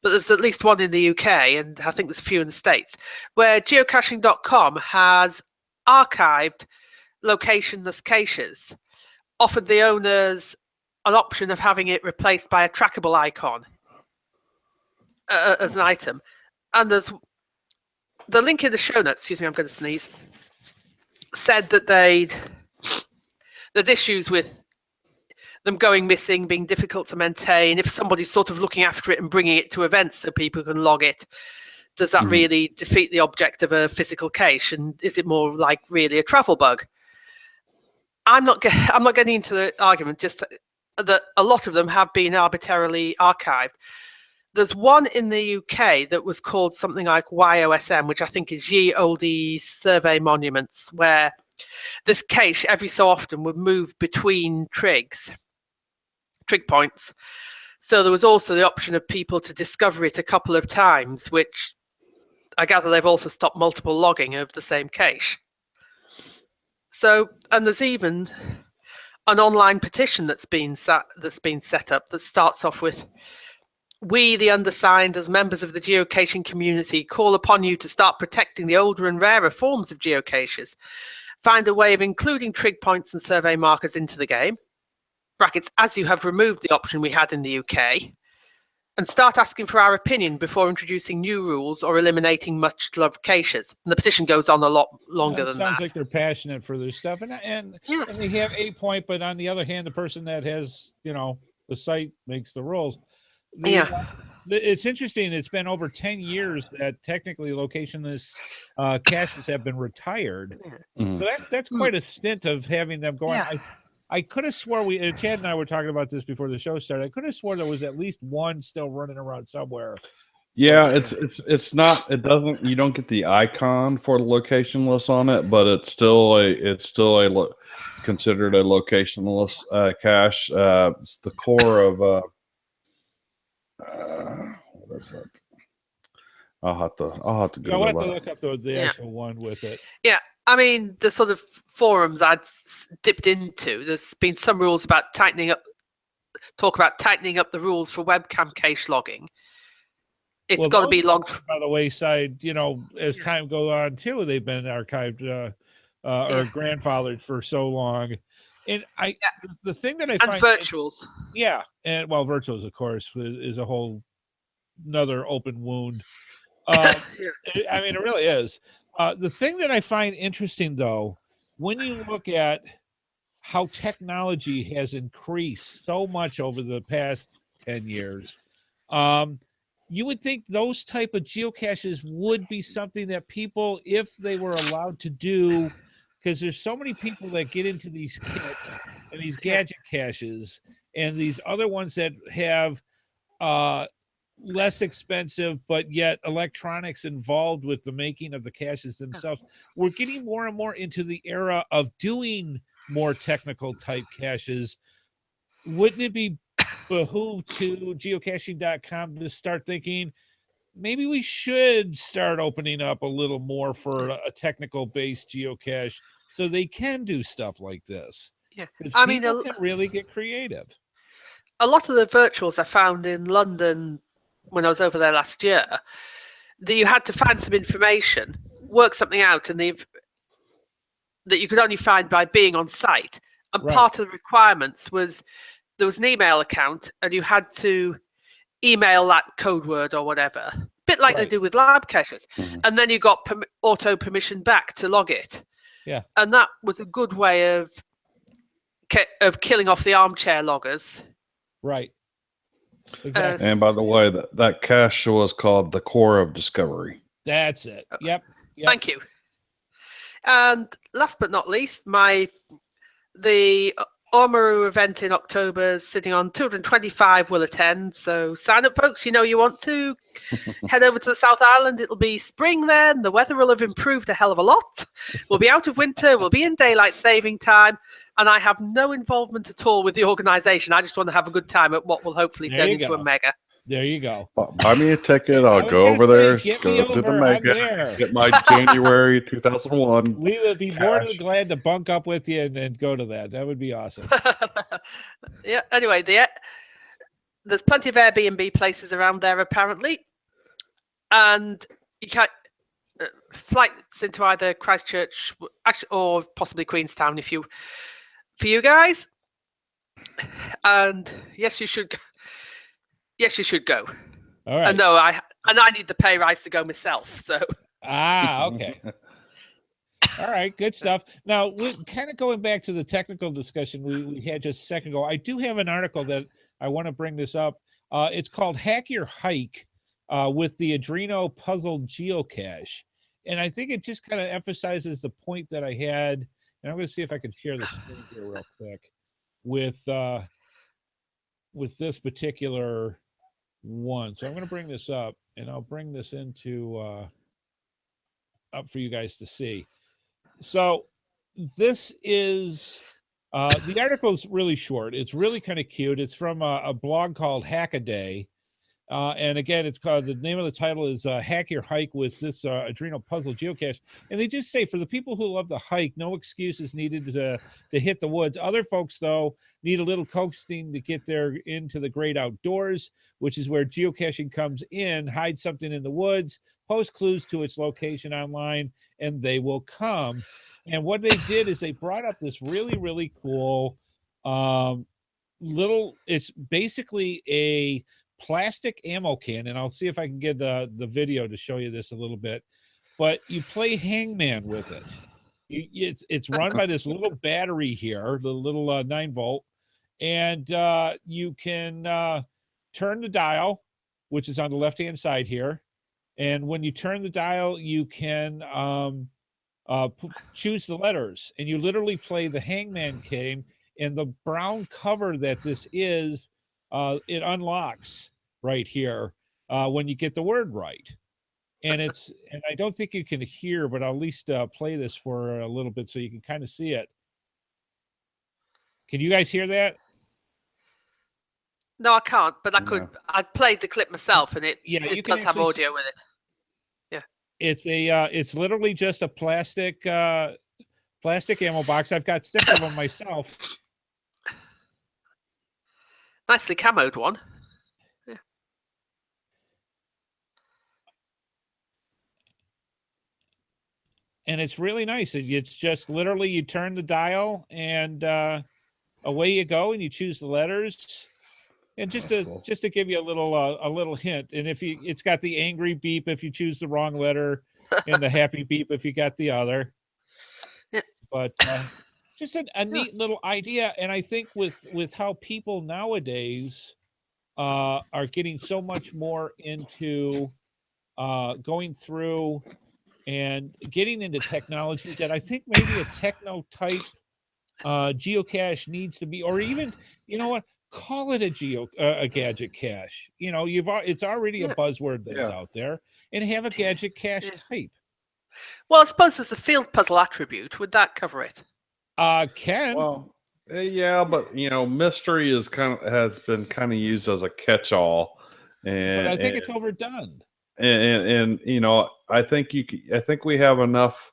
but there's at least one in the UK, and I think there's a few in the States, where geocaching.com has archived locationless caches, offered the owners an option of having it replaced by a trackable icon as an item. And there's the link in the show notes, excuse me, I'm going to sneeze, said that there's issues with them going missing, being difficult to maintain. If somebody's sort of looking after it and bringing it to events so people can log it, does that really defeat the object of a physical cache? And is it more like really a travel bug? I'm not getting into the argument, just that a lot of them have been arbitrarily archived. There's one in the UK that was called something like YOSM, which I think is Ye Olde Survey Monuments, where this cache every so often would move between trig points. So there was also the option of people to discover it a couple of times, which I gather they've also stopped multiple logging of the same cache. So, and there's even an online petition that's been set up that starts off with, "We, the undersigned, as members of the geocaching community, call upon you to start protecting the older and rarer forms of geocaches. Find a way of including trig points and survey markers into the game, brackets, as you have removed the option we had in the UK, and start asking for our opinion before introducing new rules or eliminating much-loved caches." And the petition goes on a lot longer than that. Sounds like they're passionate for their stuff. And they have a point, but on the other hand, the person that has, the site makes the rules. It's interesting. It's been over 10 years that technically locationless caches have been retired. So that's quite a stint of having them going. I could have swore Chad and I were talking about this before the show started. I could have swore there was at least one still running around somewhere. Yeah, it's not. It doesn't. You don't get the icon for the locationless on it, but it's still considered a locationless cache. It's the core of. What is it? I'll have to go. I'll have to look up the actual one with it. Yeah. I mean, the sort of forums I'd dipped into, there's been some rules about tightening up the rules for webcam cache logging. It's got to be logged. By the wayside, as time goes on too, they've been archived or grandfathered for so long. And the thing that I find virtuals. And virtuals, of course, is a whole another open wound. I mean, it really is. The thing that I find interesting, though, when you look at how technology has increased so much over the past 10 years, you would think those type of geocaches would be something that people, if they were allowed to do, because there's so many people that get into these kits and these gadget caches and these other ones that have less expensive, but yet electronics involved with the making of the caches themselves. We're getting more and more into the era of doing more technical type caches. Wouldn't it be behoove to geocaching.com to start thinking maybe we should start opening up a little more for a technical based geocache so they can do stuff like this? Yeah, I mean, people can really get creative. A lot of the virtuals I found in London when I was over there last year, that you had to find some information, work something out, and that you could only find by being on site. And part of the requirements was there was an email account, and you had to email that code word or whatever, a bit like they do with lab caches. And then you got auto permission back to log it. Yeah, and that was a good way of killing off the armchair loggers. Right. Exactly. And by the way, that cache was called the Core of Discovery. That's it. Yep. Thank you. And last but not least, the Oamaru event in October is sitting on 225 will attend. So sign up, folks. You know you want to head over to the South Island. It'll be spring then. The weather will have improved a hell of a lot. We'll be out of winter. We'll be in daylight saving time. And I have no involvement at all with the organisation. I just want to have a good time at what will hopefully turn into a mega. There you go. Buy me a ticket. I'll go over there, go to the mega, get my January 2001. We would be more than glad to bunk up with you and go to that. That would be awesome. Yeah. Anyway, there's plenty of Airbnb places around there apparently, and you can flights into either Christchurch, actually, or possibly Queenstown for you guys. And yes, you should go. Yes, you should go. All right. And no, I need the pay rise to go myself. So. Okay. All right, good stuff. Now, we're kind of going back to the technical discussion we had just a second ago. I do have an article that I want to bring this up. It's called "Hack Your Hike" with the Adreno Puzzle Geocache, and I think it just kind of emphasizes the point that I had. And I'm going to see if I can share the screen here real quick with this particular one. So I'm going to bring this up, and I'll bring this into up for you guys to see. So this is the article is really short. It's really kind of cute. It's from a blog called Hack-A-Day. And again, it's called, the name of the title is Hack Your Hike with this Adreno Puzzle Geocache. And they just say, for the people who love to hike, no excuses needed to hit the woods. Other folks, though, need a little coaxing to get there into the great outdoors, which is where geocaching comes in. Hide something in the woods, post clues to its location online, and they will come. And what they did is they brought up this really, really cool it's basically a plastic ammo can, and I'll see if I can get the video to show you this a little bit, but you play hangman with it. It's run by this little battery here, the little 9-volt, and you can turn the dial, which is on the left hand side here, and when you turn the dial you can choose the letters, and you literally play the hangman game, and the brown cover that this is, it unlocks right here when you get the word right. And I don't think you can hear, but I'll at least play this for a little bit so you can kind of see it. Can you guys hear that? No, I can't, but I could. I played the clip myself, and it does have audio with it. Yeah. It's literally just a plastic ammo box. I've got 6 of them myself. Nicely camoed one. Yeah. And it's really nice. It's just literally you turn the dial and away you go, and you choose the letters. And just That's to cool. just to give you a little hint, and if you, it's got the angry beep if you choose the wrong letter, and the happy beep if you got the other. Yeah. But just a neat little idea, and I think with how people nowadays are getting so much more into going through and getting into technology, that I think maybe a techno type geocache needs to be, or even, you know what, call it a gadget cache. You know, it's already a Yeah. buzzword that's Yeah. out there, and have a gadget cache Yeah. type. Well, I suppose there's a field puzzle attribute. Would that cover it? Ken, Well, yeah, but mystery has been kind of used as a catch-all, but I think and it's overdone. I think I think we have enough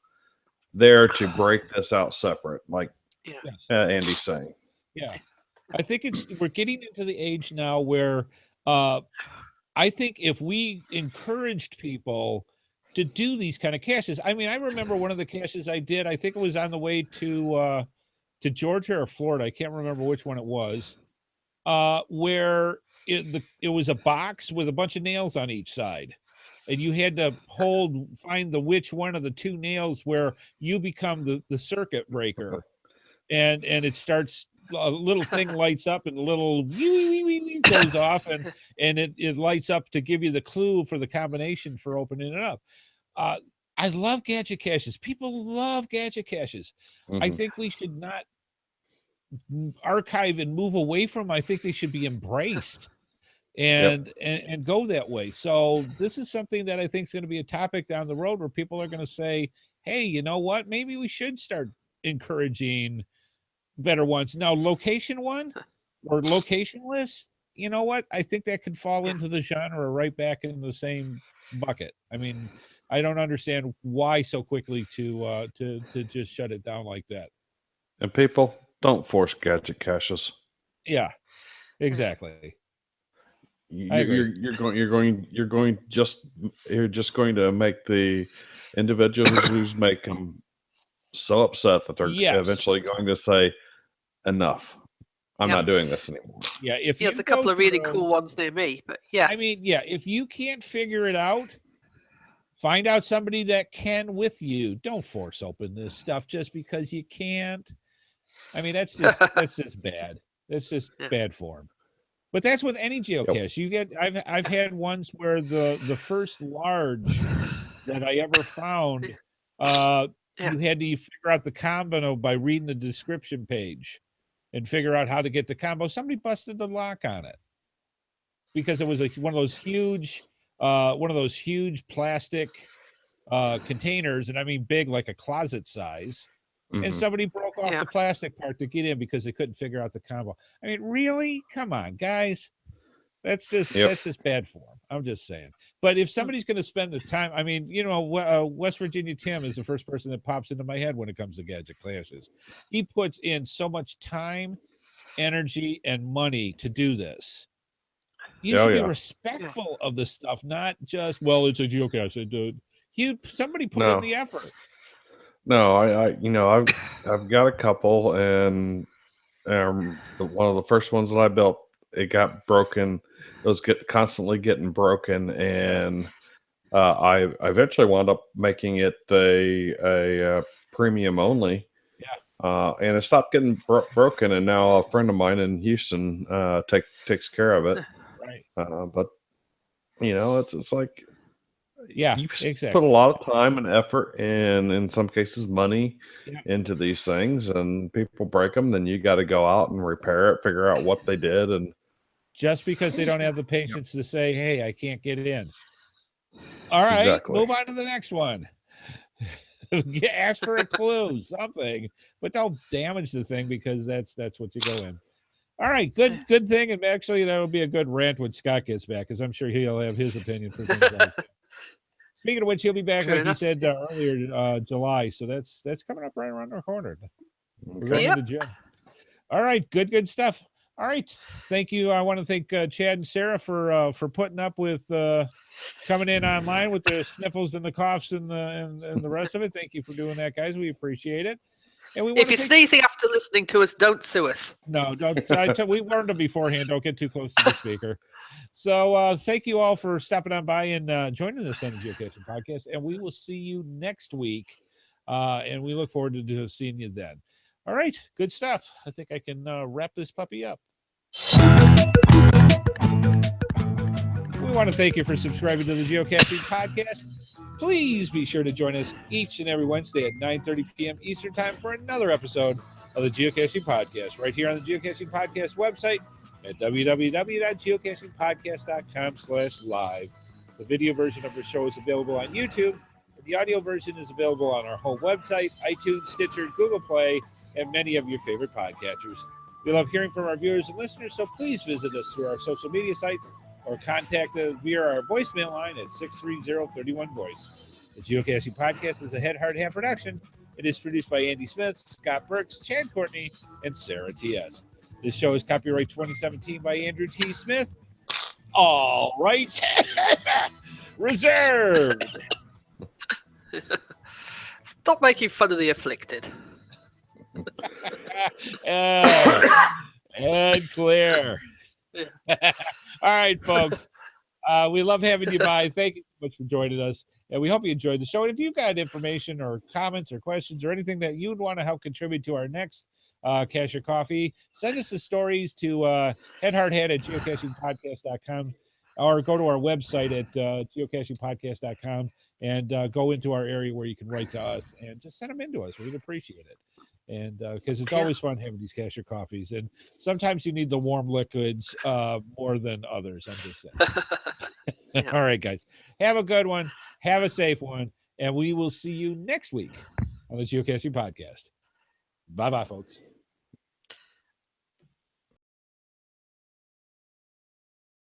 there to break this out separate, like Yeah. Yes. Andy's saying. Yeah. I think we're getting into the age now where I think if we encouraged people to do these kind of caches, I mean, I remember one of the caches I did, I think it was on the way to Georgia or Florida, I can't remember which one it was, where it was a box with a bunch of nails on each side. And you had to find which one of the two nails where you become the circuit breaker. And it starts, a little thing lights up, and a little goes off, and it lights up to give you the clue for the combination for opening it up. I love gadget caches. People love gadget caches. I Mhm. think we should not archive and move away from. I think they should be embraced and go that way. So this is something that I think is going to be a topic down the road, where people are going to say, hey, you know what, maybe we should start encouraging better ones. Now, location one or locationless, you know what, I think that could fall into the genre right back in the same bucket. I mean, I don't understand why so quickly to just shut it down like that. And people, don't force gadget caches. Yeah, exactly. I You're, agree. you're just going to make the individuals who's make them so upset that they're Yes. eventually going to say, enough. I'm Yep. not doing this anymore. Yeah, if There's you a couple go of really through- cool ones near me, but yeah. I mean, yeah, if you can't figure it out, find out somebody that can with you. Don't force open this stuff just because you can't. I mean, that's just bad. That's just bad form. But that's with any geocache. You get, I've had ones where the first large that I ever found, you had to figure out the combo by reading the description page and figure out how to get the combo. Somebody busted the lock on it because it was one of those huge plastic containers, and I mean big, like a closet size. And Mhm. somebody broke off the plastic part to get in because they couldn't figure out the combo. I mean, really? Come on, guys. That's just bad form. I'm just saying. But if somebody's going to spend the time, I mean, West Virginia Tim is the first person that pops into my head when it comes to gadget clashes. He puts in so much time, energy, and money to do this. You should be respectful of the stuff, not just, well, it's a geocache. Somebody put in the effort. No, I've got a couple, and one of the first ones that I built, it got broken. It was constantly getting broken, and I eventually wound up making it a premium only. Yeah. And it stopped getting broken, and now a friend of mine in Houston takes care of it. Right. But it's like, yeah, you exactly. put a lot of time and effort, and in some cases money, into these things, and people break them. Then you got to go out and repair it, figure out what they did, and just because they don't have the patience to say, hey, I can't get it in. All right, Exactly. move on to the next one. Ask for a clue, something, but don't damage the thing, because that's what you go in. All right, good thing. And actually, that'll be a good rant when Scott gets back, because I'm sure he'll have his opinion for things like that. Speaking of which, he'll be back, he said earlier, July. So that's coming up right around our corner. We're going to the gym. All right, good stuff. All right, thank you. I want to thank Chad and Sarah for putting up with coming in online with the sniffles and the coughs and the rest of it. Thank you for doing that, guys. We appreciate it. And we If you're sneezing after listening to us, don't sue us. No, don't. We warned them beforehand. Don't get too close to the speaker. So thank you all for stopping on by and joining us on the Geocaching Podcast. And we will see you next week. And we look forward to seeing you then. All right. Good stuff. I think I can wrap this puppy up. We want to thank you for subscribing to the Geocaching Podcast. Please be sure to join us each and every Wednesday at 9:30 p.m. Eastern Time for another episode of the Geocaching Podcast, right here on the Geocaching Podcast website at www.geocachingpodcast.com/live. The video version of the show is available on YouTube, and the audio version is available on our home website, iTunes, Stitcher, Google Play, and many of your favorite podcatchers. We love hearing from our viewers and listeners, so please visit us through our social media sites or contact us via our voicemail line at 630-31-VOICE. The Geocaching Podcast is a Headhardhat production. It is produced by Andy Smith, Scott Burks, Chad Courtney, and Sarah T.S. This show is copyright 2017 by Andrew T. Smith. All right. Reserved. Stop making fun of the afflicted. And clear. Yeah. All right, folks. We love having you by. Thank you so much for joining us. And we hope you enjoyed the show. And if you've got information or comments or questions or anything that you'd want to help contribute to our next Cache Your Coffee, send us the stories to headhardhat@geocachingpodcast.com or go to our website at geocachingpodcast.com and go into our area where you can write to us and just send them in to us. We'd appreciate it. And because it's always fun having these Cache Your Coffees. And sometimes you need the warm liquids more than others. I'm just saying. Yeah. All right, guys. Have a good one. Have a safe one. And we will see you next week on the Geocaching Podcast. Bye-bye, folks.